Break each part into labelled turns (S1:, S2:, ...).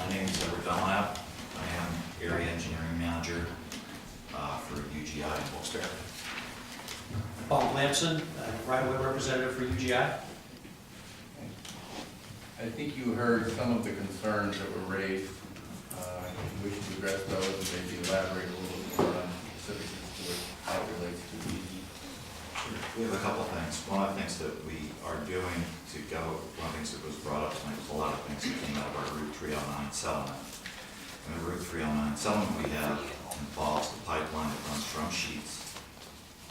S1: My name is Edward Dunlap. I am Area Engineering Manager for UGI in Wilkes Barre.
S2: Paul Lamson, right-of-way representative for UGI.
S3: I think you heard some of the concerns that were raised. We should address those and maybe elaborate a little bit more on specifics as to how it relates to the.
S1: We have a couple of things. One of the things that we are doing to go, one of the things that was brought up tonight was a lot of things that came out of our Route 309 settlement. And the Route 309 settlement we have involves the pipeline that runs from Sheets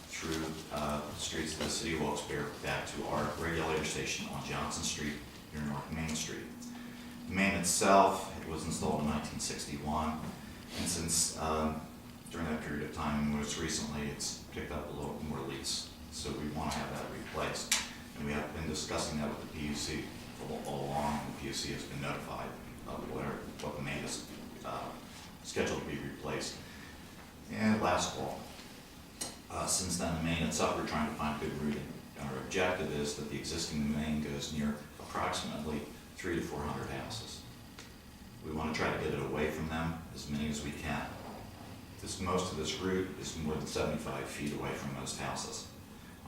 S1: through the streets of the city of Wilkes Barre back to our regulator station on Johnson Street here in North Main Street. The main itself, it was installed in 1961, and since during that period of time, and most recently, it's picked up a little more leaks. So we want to have that replaced. And we have been discussing that with the PUC all along. The PUC has been notified of what the main is scheduled to be replaced. And last fall. Since then, the main itself, we're trying to find good routing. Our objective is that the existing main goes near approximately 300 to 400 houses. We want to try to get it away from them, as many as we can. Most of this route is more than 75 feet away from most houses.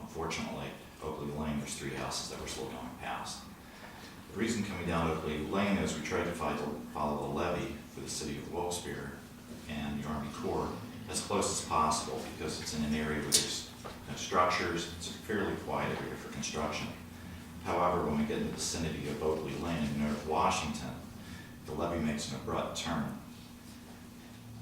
S1: Unfortunately, Oakley Lane, there's 3 houses that we're still going past. The reason coming down Oakley Lane is we tried to follow the levee for the city of Wilkes Barre and the Army Corps as close as possible, because it's in an area where there's structures. It's a fairly quiet area for construction. However, when we get in the vicinity of Oakley Lane in North Washington, the levee makes an abrupt turn.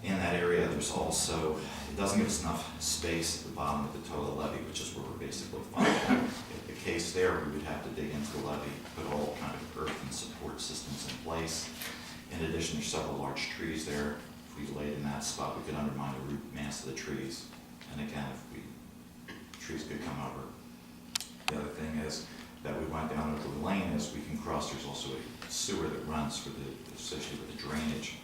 S1: In that area, there's also, it doesn't give us enough space at the bottom of the total levee, which is where we're basically following. If the case there, we would have to dig into the levee, put all kind of earth and support systems in place. In addition, there's several large trees there. If we laid in that spot, we could undermine the root mass of the trees. And again, trees could come over. The other thing is that we went down over the lane is we can cross, there's also a sewer that runs for associated with the drainage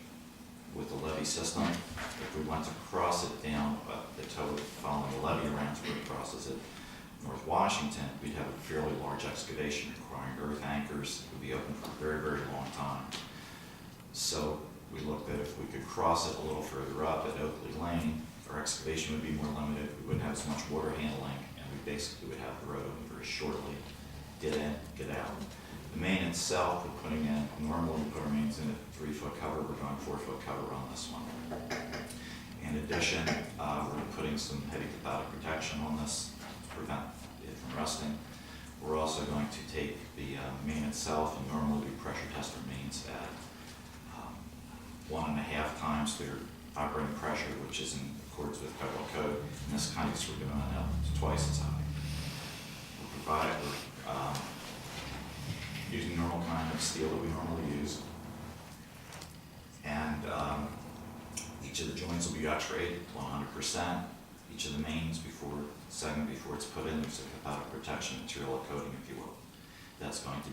S1: with the levee system. If we want to cross it down the toe following the levee around where it crosses it, North Washington, we'd have a fairly large excavation requiring earth anchors. It would be open for a very, very long time. So we looked at if we could cross it a little further up at Oakley Lane, our excavation would be more limited. We wouldn't have as much water handling, and we basically would have the road open very shortly. Get in, get out. The main itself, we're putting in, normally we put our mains in a 3-foot cover. We're going 4-foot cover on this one. In addition, we're putting some heavy cathodic protection on this to prevent it from rusting. We're also going to take the main itself and normally we pressure test our mains at 1.5 times their operating pressure, which is in accordance with federal code. In this case, we're doing it twice as high. We're using normal kind of steel that we normally use. And each of the joints will be x-rayed 100%. Each of the mains segment before it's put in, there's a cathodic protection material, a coating, if you will. That's going to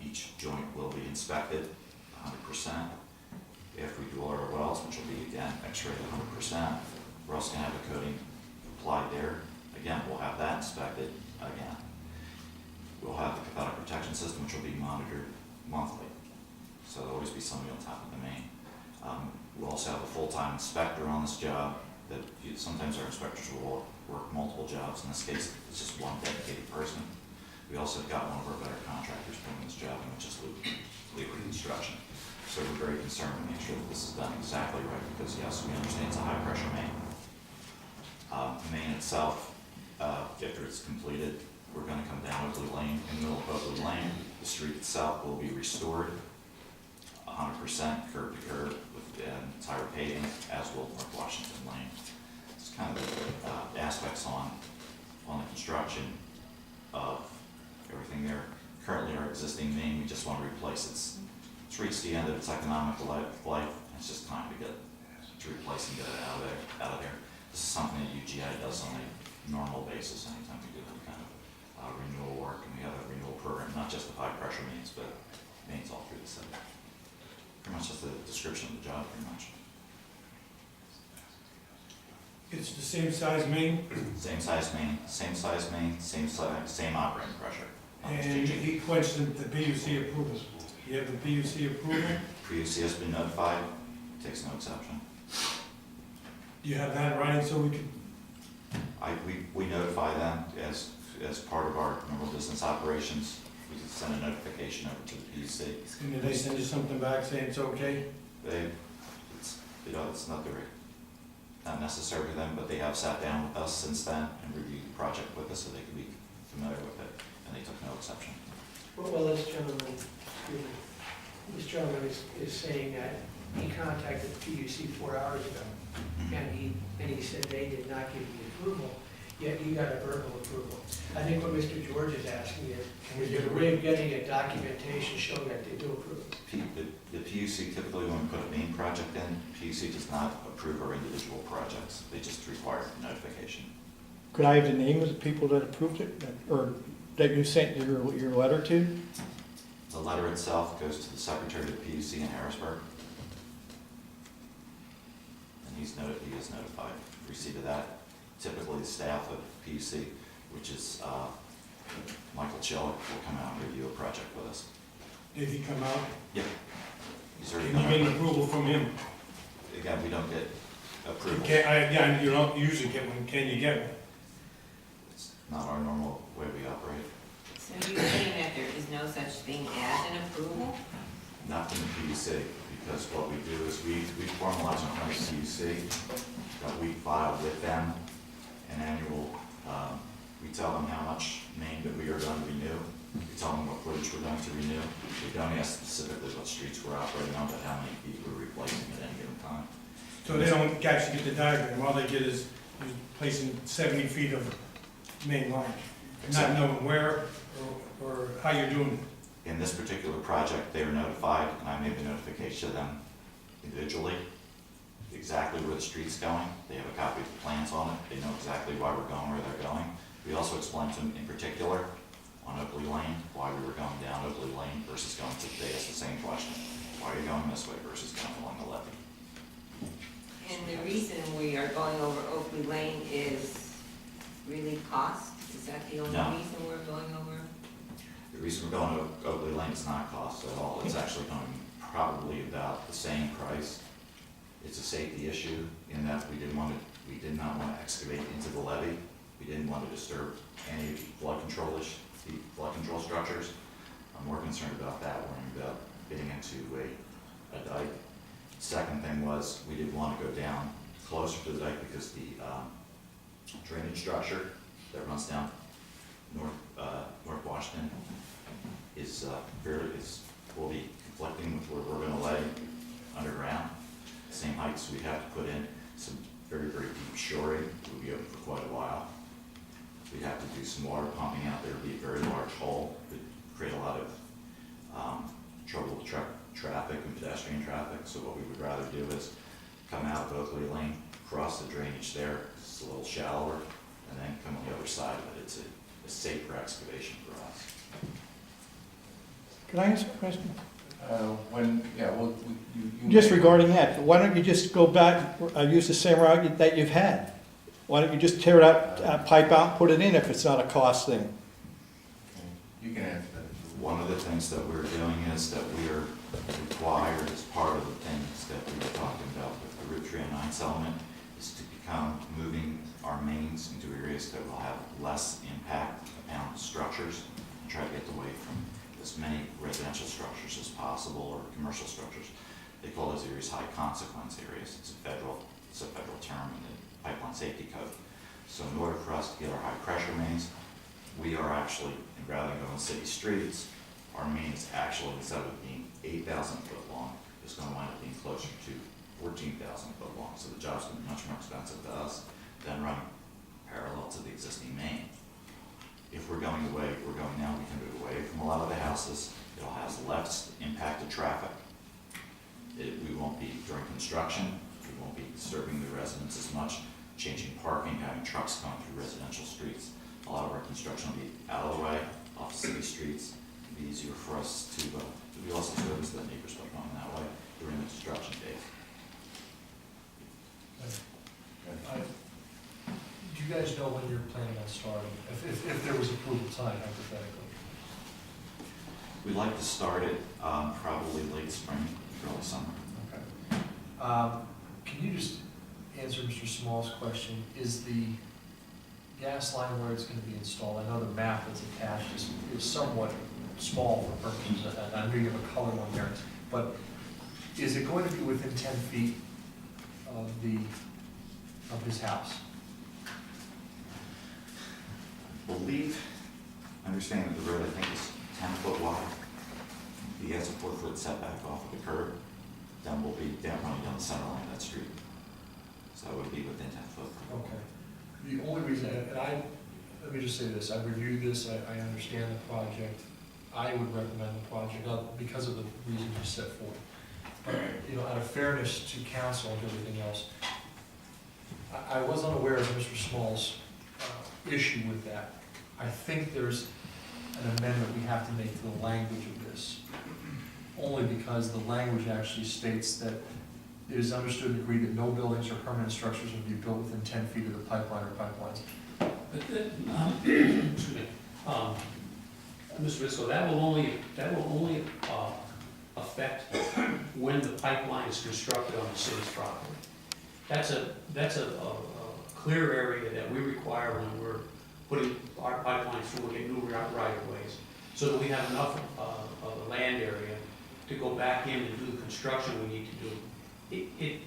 S1: each joint will be inspected 100%. After we do all our welds, which will be again x-rayed 100%, we're also going to have a coating applied there. Again, we'll have that inspected again. We'll have the cathodic protection system, which will be monitored monthly. So there'll always be somebody on top of the main. We'll also have a full-time inspector on this job. Sometimes our inspectors will work multiple jobs. In this case, it's just one dedicated person. We also have got one of our better contractors doing this job, which is Liberty Construction. So we're very concerned to make sure that this is done exactly right, because yes, we understand it's a high-pressure main. The main itself, after it's completed, we're going to come down Oakley Lane. In the middle of Oakley Lane, the street itself will be restored 100% curb to curb with entire paving, as will North Washington Lane. It's kind of the aspects on the construction of everything there. Currently, our existing main, we just want to replace it's reached the end of its economic life. It's just time to replace and get it out of there. This is something that UGI does on a normal basis anytime we do that kind of renewal work, and we have a renewal program, not just the high pressure mains, but mains all through the city. Pretty much that's the description of the job, pretty much.
S4: It's the same size main?
S1: Same size main, same operating pressure.
S4: And he quenched the PUC approval. You have the PUC approval?
S1: PUC has been notified, takes no exception.
S4: You have that in writing so we can,
S1: We notify them as part of our normal business operations. We can send a notification over to the PUC.
S4: and did they send you something back saying it's okay?
S1: It's not necessary for them, but they have sat down with us since then and reviewed the project with us so they can be familiar with it, and they took no exception.
S5: Well, this gentleman, is saying that he contacted the PUC 4 hours ago, and he said they did not give the approval, yet you got a verbal approval. I think what Mr. George is asking is there a way of getting a documentation showing that they do approve?
S1: The PUC typically, when we put a main project in, PUC does not approve our individual projects. They just require notification.
S6: Could I have the name of the people that approved it, or that you sent your letter to?
S1: The letter itself goes to the secretary of the PUC in Harrisburg. And he is notified, receipt of that. Typically, the staff of PUC, which is Michael Chillick, will come out and review a project with us.
S4: Did he come out?
S1: Yep. He's already
S4: Can you
S1: come
S4: get an
S1: out.
S4: approval from him?
S1: Again, we don't get approval.
S4: Yeah, you don't usually get one, can you get one?
S1: It's not our normal way we operate.
S7: So you're saying that there is no such thing as an approval?
S1: Not from the PUC, because what we do is we formalize in front of the PUC that we file with them an annual, we tell them how much main that we are going to renew. We tell them what footage we're going to renew. We don't ask specifically what streets we're operating on, but how many feet we're replacing at any given time.
S4: So they don't actually get the diagram, all they get is placing 70 feet of main line, not knowing where or how you're doing it.
S1: In this particular project, they were notified, and I made the notification to them individually, exactly where the street's going. They have a copy of the plans on it. They know exactly why we're going where they're going. We also explained to them in particular on Oakley Lane, why we were going down Oakley Lane versus going to, they asked the same question. Why are you going this way versus going along the levee?
S7: And the reason we are going over Oakley Lane is really cost? Is that the only
S1: No.
S7: reason we're going over?
S1: The reason we're going to Oakley Lane is not cost at all. It's actually going to be probably about the same price. It's a safety issue in that we did not want to excavate into the levee. We didn't want to disturb any flood control structures. I'm more concerned about that, worrying about getting into a dike. Second thing was, we didn't want to go down closer to the dike because the drainage structure that runs down North Washington will be conflicting with where we're going to lay underground. Same height, so we have to put in some very, very deep shoring. We'll be open for quite a while. We'd have to do some water pumping out there. It'd be a very large hole. It would create a lot of trouble with traffic and pedestrian traffic. So what we would rather do is come out of Oakley Lane, cross the drainage there. It's a little shallower, and then come on the other side of it. It's a safer excavation for us.
S6: Can I ask a question?
S3: You
S6: Just
S3: may-
S6: regarding that, why don't you just go back, use the same route that you've had? Why don't you just tear it out, pipe out, and put it in if it's not a cost thing?
S3: You can answer that.
S1: One of the things that we're doing is that we are required, as part of the things that we were talking about with the Route 309 settlement, is to become moving our mains into areas that will have less impact upon structures, and try to get away from as many residential structures as possible, or commercial structures. They call those areas high consequence areas. It's a federal term in the Pipeline Safety Code. So in order for us to get our high pressure mains, we are actually, rather than going city streets, our main is actually, instead of being 8,000 foot long, is going to wind up being closer to 14,000 foot long. So the job's going to be much more expensive to us than running parallel to the existing main. If we're going away, if we're going now, we can move away from a lot of the houses. It'll have less impacted traffic. We won't be, during construction, we won't be disturbing the residents as much, changing parking, having trucks going through residential streets. A lot of our construction will be out of the way, off city streets. It'll be easier for us to, we also service the neighbors by going that way during the construction phase.
S8: Do you guys know when you're planning on starting? If there was approval tonight, hypothetically?
S1: We'd like to start it probably late spring, early summer.
S8: Okay. Can you just answer Mr. Small's question? Is the gas line where it's gonna be installed, I know the map that's attached is somewhat small for purposes, and I know you have a color one there, but is it going to be within 10 feet of his house?
S1: Understanding that the road, I think, is 10 foot wide. He has a 4 foot setback off of the curb. Then we'll be running down the center line of that street. So it would be within 10 foot.
S8: Okay. The only reason, and let me just say this, I reviewed this, I understand the project. I would recommend the project, because of the reasons you set forth. But, you know, out of fairness to council and everything else, I was unaware of Mr. Small's issue with that. I think there's an amendment we have to make to the language of this, only because the language actually states that it is understood and agreed that no buildings or permanent structures will be built within 10 feet of the pipeline or pipelines.
S2: But excuse me, Mr. Visco, that will only affect when the pipeline is constructed on the city's property. That's a clear area that we require when we're putting our pipelines through, we get new right-of-ways, so that we have enough of the land area to go back in and do the construction we need to do.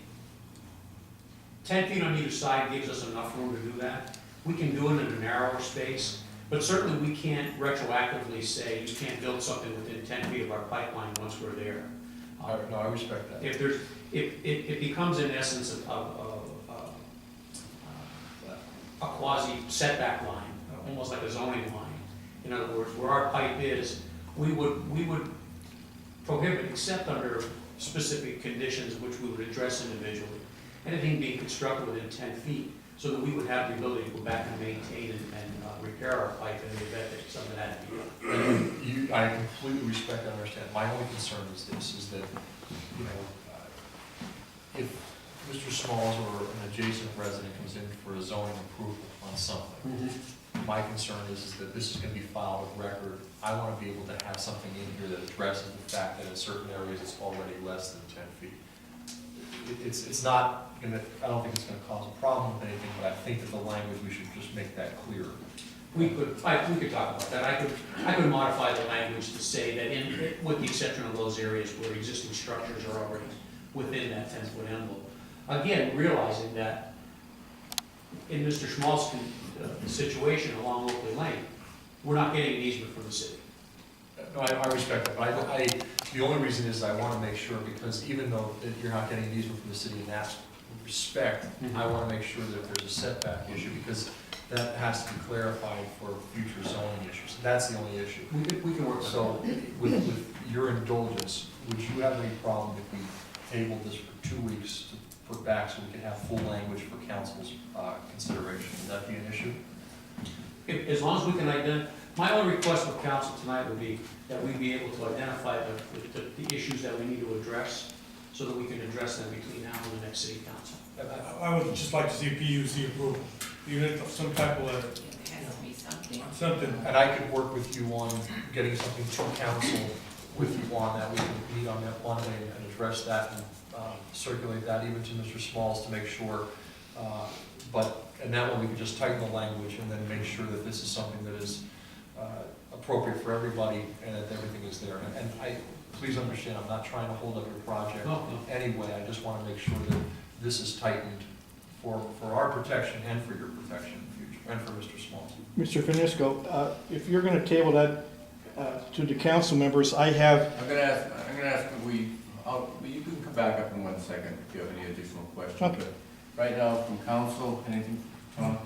S2: 10 feet on either side gives us enough room to do that. We can do it in a narrower space, but certainly we can't retroactively say you can't build something within 10 feet of our pipeline once we're there.
S8: No, I respect that.
S2: If it becomes in essence a quasi setback line, almost like a zoning line. In other words, where our pipe is, we would prohibit, except under specific conditions which we would address individually, anything being constructed within 10 feet, so that we would have the ability to go back and maintain and repair our pipe in the event that something had to be done.
S8: I completely respect and understand. My only concern is this, is that, you know, if Mr. Smalls or an adjacent resident comes in for a zoning approval on something, my concern is that this is gonna be filed with record. I wanna be able to have something in here that addresses the fact that in certain areas it's already less than 10 feet. It's not gonna, I don't think it's gonna cause a problem with anything, but I think that the language, we should just make that clear.
S2: We could talk about that. I could modify the language to say that with the exception of those areas where existing structures are already within that 10-foot envelope. Again, realizing that in Mr. Schmaltz's situation along Oakley Lane, we're not getting an easement from the city.
S8: No, I respect that, but the only reason is I wanna make sure, because even though that you're not getting an easement from the city in that respect, I wanna make sure that if there's a setback issue, because that has to be clarified for future zoning issues. That's the only issue.
S2: We can work
S8: So, with your indulgence, would you have any problem if we tabled this for 2 weeks to put back so we can have full language for council's consideration? Would that be an issue?
S2: As long as we can identify, my only request for council tonight would be that we be able to identify the issues that we need to address, so that we can address them between now and the next city council.
S4: I would just like to see PUC approval, even if some type of,
S7: It has to be something.
S4: something.
S8: And I could work with you on getting something to council with you on that. We can meet on that Monday and address that and circulate that even to Mr. Smalls to make sure. And that way we can just tighten the language and then make sure that this is something that is appropriate for everybody and that everything is there. And please understand, I'm not trying to hold up your project anyway. I just want to make sure that this is tightened for our protection and for your protection in the future, and for Mr. Smalls.
S6: Mr. Finisco, if you're gonna table that to the council members, I have,
S3: I'm gonna ask if you can come back up in 1 second if you have any additional questions.
S6: Okay.
S3: But right now, from council, anything, Tom?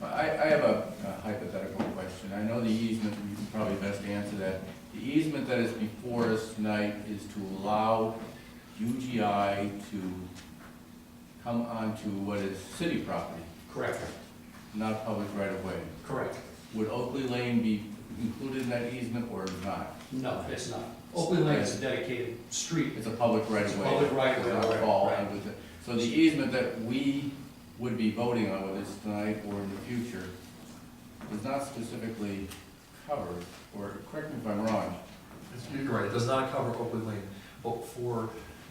S3: I have a hypothetical question. I know the easement, you can probably best answer that. The easement that is before us tonight is to allow UGI to come onto what is city property,
S2: Correct.
S3: not public right of way.
S2: Correct.
S3: Would Oakley Lane be included in that easement or not?
S2: No, it's not. Oakley Lane is a dedicated street.
S3: It's a public right of way.
S2: It's a public right of way,
S3: It does not
S2: right,
S3: fall
S2: right.
S3: under the- So the easement that we would be voting on, whether it's tonight or in the future, is not specifically covered, or correct me if I'm wrong,
S8: You're right, it does not cover Oakley Lane, but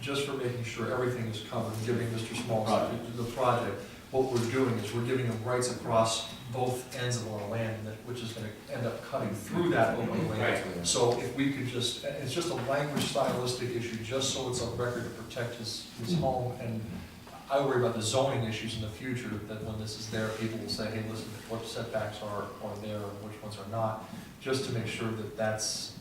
S8: just for making sure everything is covered, and giving Mr. Small the project, what we're doing is we're giving him rights across both ends of our land, which is gonna end up cutting through that Oakley Lane.
S2: Right.
S8: So if we could just, it's just a language stylistic issue, just so it's a record to protect his home, and I worry about the zoning issues in the future, that when this is there, people will say, hey, listen, what setbacks are there, and which ones are not, just to make sure that that's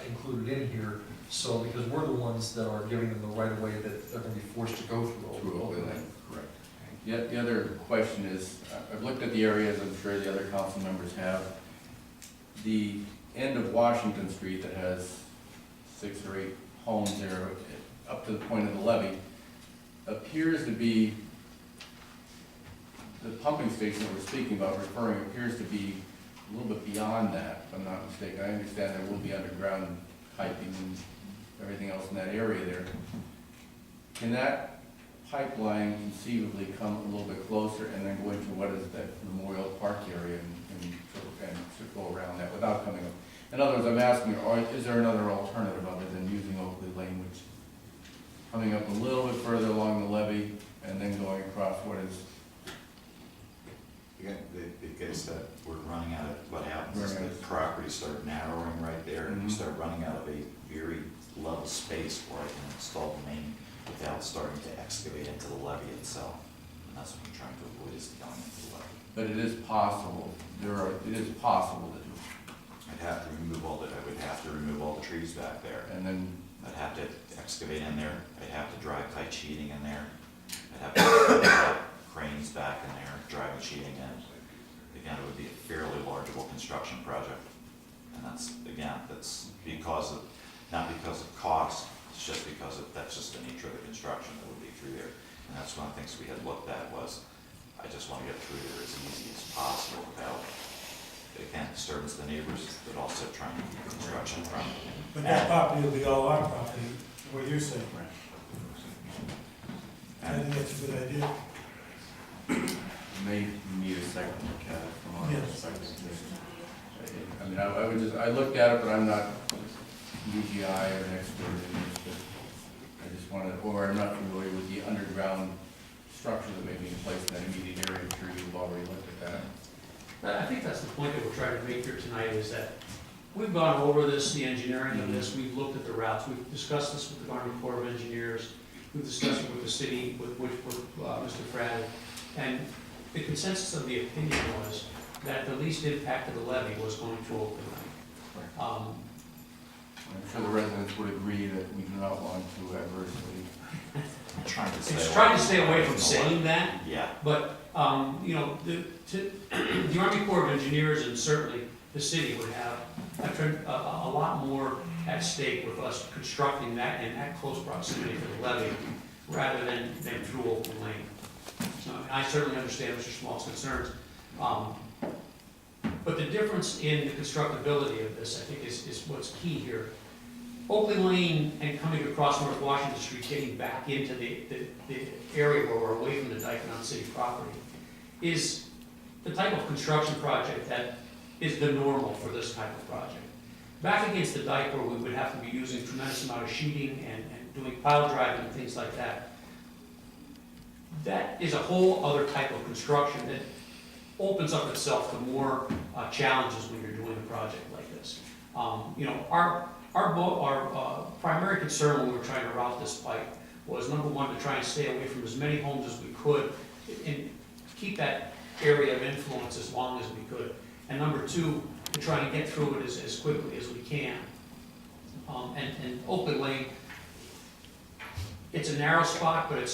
S8: included in here, so, because we're the ones that are giving them the right of way that they're gonna be forced to go through Oakley Lane.
S3: Correct. Yet the other question is, I've looked at the areas, I'm sure the other council members have. The end of Washington Street that has 6 or 8 homes there, up to the point of the levee, appears to be, the pumping station that we're speaking about referring appears to be a little bit beyond that, if I'm not mistaken. I understand there will be underground piping and everything else in that area there. Can that pipeline conceivably come a little bit closer and then go into what is that Memorial Park area and go around that without coming up? In other words, I'm asking, is there another alternative other than using Oakley Lane, which coming up a little bit further along the levee and then going across what is?
S1: Again, the case that we're running out of, what happens is the properties start narrowing right there, and you start running out of a very level space where I can install the main without starting to excavate into the levee itself. And that's what I'm trying to avoid, is going into the levee.
S3: But it is possible, it is possible to do.
S1: I would have to remove all the trees back there.
S3: And then,
S1: I'd have to excavate in there, I'd have to drive tight sheeting in there, I'd have to have cranes back in there, driving sheeting in. Again, it would be a fairly largeable construction project. And that's because of, not because of cost, it's just because that's just the nature of the construction that would be through there. And that's one of the things we had looked at was, I just want to get through there as easy as possible without, again, disturbance to the neighbors, but also trying to keep construction from.
S4: But that property will be all our property, what you're saying. I think that's a good idea.
S3: may need a second look at it from our
S4: Yes.
S3: perspective. I mean, I looked at it, but I'm not UGI or an expert in this, but I just wanted, or I'm not familiar with the underground structure that may be in place in that immediate area. I'm sure you've already looked at that.
S2: I think that's the point that we're trying to make here tonight, is that we've gone over this, the engineering of this, we've looked at the routes, we've discussed this with the Army Corps of Engineers, we've discussed it with the city, with Mr. Frad, and the consensus of the opinion was that the least impact of the levy was going to Oakley Lane.
S3: I'm sure the residents would agree that we do not want to adversely.
S1: I'm trying to
S2: It's trying to stay away from saying that,
S1: Yeah,
S2: but, you know, the Army Corps of Engineers and certainly the city would have a lot more at stake with us constructing that in that close proximity to the levee, rather than through Oakley Lane. So, I certainly understand Mr. Small's concerns, but the difference in the constructability of this, I think, is what's key here. Oakley Lane and coming across North Washington Street, getting back into the area where we're away from the dike and on city property, is the type of construction project that is the normal for this type of project. Back against the dike, where we would have to be using a tremendous amount of sheeting and doing pile driving and things like that, that is a whole other type of construction that opens up itself to more challenges when you're doing a project like this. You know, our primary concern when we were trying to route this pipe was, number one, to try and stay away from as many homes as we could and keep that area of influence as long as we could. And number two, to try and get through it as quickly as we can. And Oakley Lane, it's a narrow spot, but it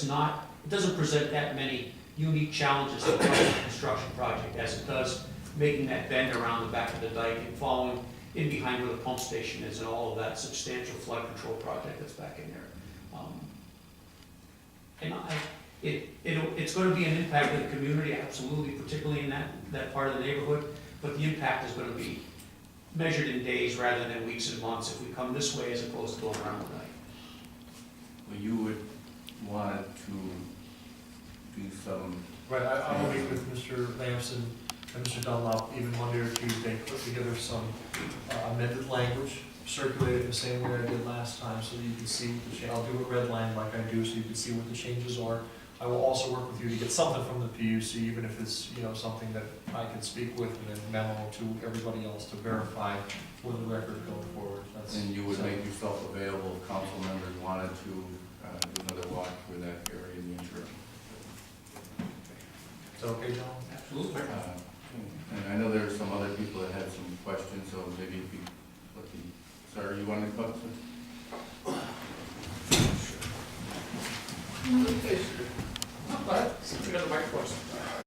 S2: doesn't present that many unique challenges to a construction project as it does making that bend around the back of the dike and following in behind where the pump station is and all of that substantial flood control project that's back in there. It's going to be an impact to the community, absolutely, particularly in that part of the neighborhood, but the impact is going to be measured in days rather than weeks and months if we come this way as opposed to going around the dike.
S3: Well, you would want to do some.
S8: Right, I'll meet with Mr. Lamson and Mr. Dunlop, even Monday or Tuesday, put together some amended language, circulate it the same way I did last time, so that you can see what the change, I'll do a red line like I do, so you can see what the changes are. I will also work with you to get something from the PUC, even if it's, something that I can speak with and then memo to everybody else to verify for the record going forward. That's-
S3: And you would make yourself available if council members wanted to do another walk through that area in the interim.
S8: Is that okay, John?
S2: Absolutely.